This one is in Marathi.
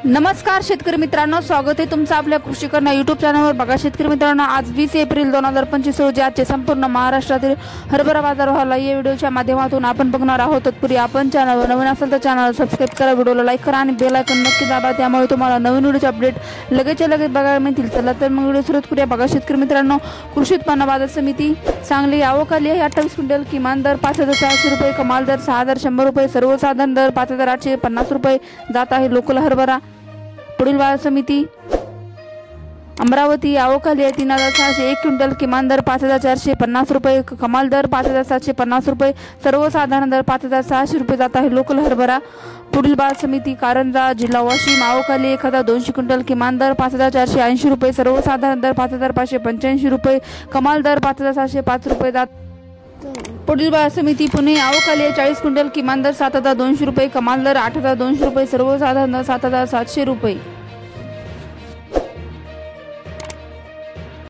नमस्कार शेतकरी मित्रांनो, स्वागत आहे तुमचं आपल्या कृषी कन्या यूट्यूब चॅनलवर। बघा शेतकरी मित्रांनो, आज 20 एप्रिल 2025 रोजी आजचे संपूर्ण महाराष्ट्रातील हरभरा बाजार भाव या व्हिडिओच्या माध्यमातून आपण बघणार आहोत। तत्पूर्वी आपण चॅनलवर नवीन असेल तर चॅनल सबस्क्राइब करा, व्हिडिओला लाईक करा आणि बेल आयकॉन नक्की दाबा, त्यामुळे तुम्हाला नवीन व्हिडिओचे अपडेट लगेच बघायला मिळतील। चला तर मग व्हिडिओ सुरू करूया। बघा शेतकरी मित्रांनो, कृषी उत्पन्न बाजार समिती सांगली आवक आली आहे 28 क्विंटल। किमान दर 5400 रुपये, कमाल दर 6100 रुपये, सर्वसाधारण दर 5850 रुपये जात आहे लोकल हरभरा। पुढील बाजार समिती अमरावती आवक आली आहे 3601 क्विंटल। किमान दर 5450 रुपये, कमाल दर 5750 रुपये, सर्वसाधारण दर 5600 रुपये जात आहे लोकल हरभरा। पुढील बाजार समिती कारंजा जिल्हा वाशिम आवक आली 1200 क्विंटल। किमान दर 5480 रुपये, सर्वसाधारण दर 5585 रुपये, कमाल दर 5705 रुपये जात। पुढील बाजार समिती पुणे आवक आली 40 क्विंटल। किमान दर 7200 रुपये, कमाल दर 8200 रुपये, सर्वसाधारण दर 7700 रुपये।